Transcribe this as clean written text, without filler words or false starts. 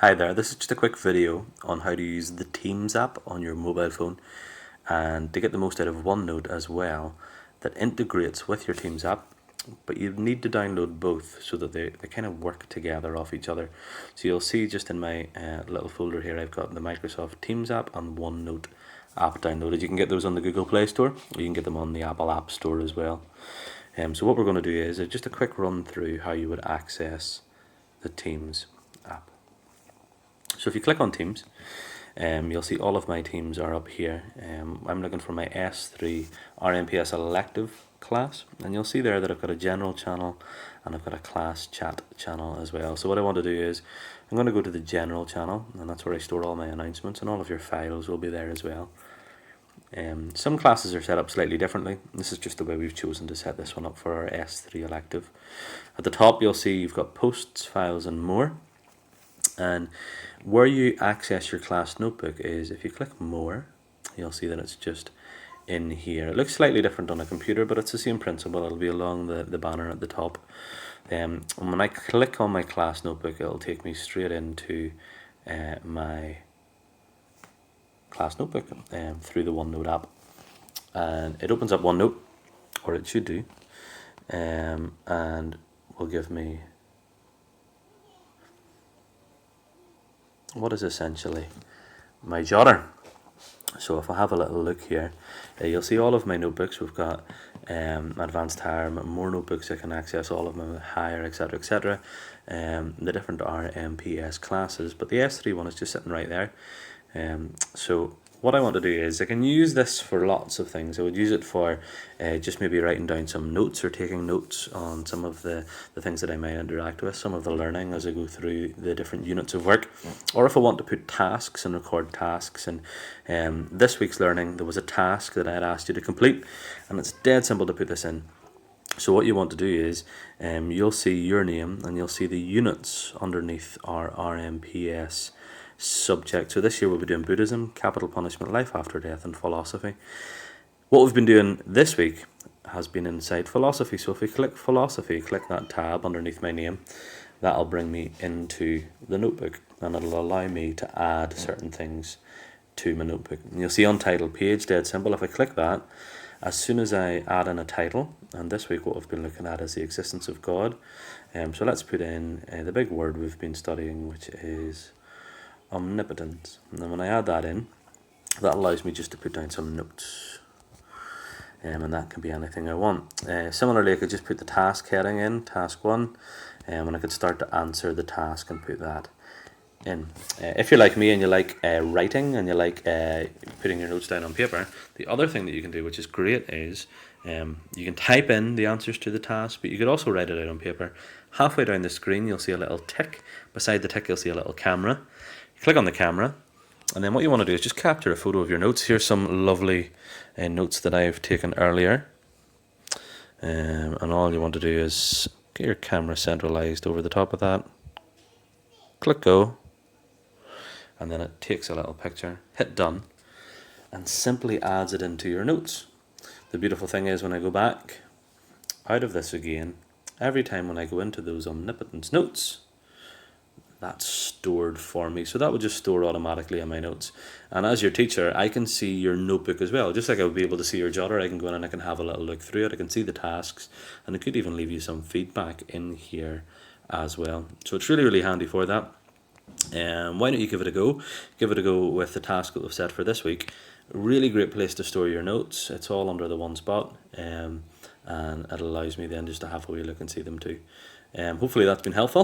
Hi there, this is just a quick video on how to use the Teams app on your mobile phone and to get the most out of OneNote as well that integrates with your Teams app, but you need to download both so that they kind of work together off each other. So you'll see just in my little folder here I've got the Microsoft Teams app and OneNote app downloaded. You can get those on the Google Play Store or you can get them on the Apple App Store as well. So what we're going to do is just a quick run through how you would access the Teams app. So if you click on Teams, you'll see all of my teams are up here. I'm looking for my S3 RMPS elective class, and you'll see there that I've got a general channel and I've got a class chat channel as well. So what I want to do is I'm going to go to the general channel, and that's where I store all my announcements, and all of your files will be there as well. Some classes are set up slightly differently. This is just the way we've chosen to set this one up for our S3 elective. At the top you'll see you've got posts, files and more. And where you access your class notebook is if you click more, you'll see that it's just in here. It looks slightly different on a computer, but it's the same principle. It'll be along the banner at the top. And when I click on my class notebook, it'll take me straight into my class notebook through the OneNote app. And it opens up OneNote, or it should do, and will give me what is essentially my jotter. So if I have a little look here, you'll see all of my notebooks. We've got advanced higher, more notebooks. I can access all of them, higher, etc, etc. The different RMPS classes, but the S3 one is just sitting right there. So what I want to do is I can use this for lots of things. I would use it for just maybe writing down some notes or taking notes on some of the things that I might interact with, some of the learning as I go through the different units of work. Or if I want to put tasks and record tasks. And this week's learning, there was a task that I had asked you to complete, and it's dead simple to put this in. So what you want to do is you'll see your name and you'll see the units underneath our RMPS subject. So this year we'll be doing Buddhism, capital punishment, life after death and philosophy. What we've been doing this week has been inside philosophy. So if we click philosophy, click that tab underneath my name, that'll bring me into the notebook and it'll allow me to add certain things to my notebook. And you'll see untitled page, dead simple. If I click that, as soon as I add in a title, and this week what we've been looking at is the existence of God. So let's put in the big word we've been studying, which is omnipotence. And then when I add that in, that allows me just to put down some notes. And that can be anything I want. Similarly, I could just put the task heading in, task 1, and I could start to answer the task and put that in. If you're like me and you like writing and you like putting your notes down on paper, the other thing that you can do, which is great, is you can type in the answers to the task, but you could also write it out on paper. Halfway down the screen you'll see a little tick. Beside the tick you'll see a little camera. You click on the camera, and then what you want to do is just capture a photo of your notes. Here's some lovely notes that I've taken earlier, and all you want to do is get your camera centralized over the top of that, click go, and then it takes a little picture, hit done, and simply adds it into your notes. The beautiful thing is when I go back out of this again, every time when I go into those omnipotence notes, that's stored for me. So that will just store automatically in my notes. And as your teacher, I can see your notebook as well. Just like I would be able to see your jotter, I can go in and I can have a little look through it. I can see the tasks, and I could even leave you some feedback in here as well. So it's really, really handy for that. Why don't you give it a go? Give it a go with the task that we've set for this week. Really great place to store your notes. It's all under the one spot, and it allows me then just to have a wee look and see them too. Hopefully that's been helpful.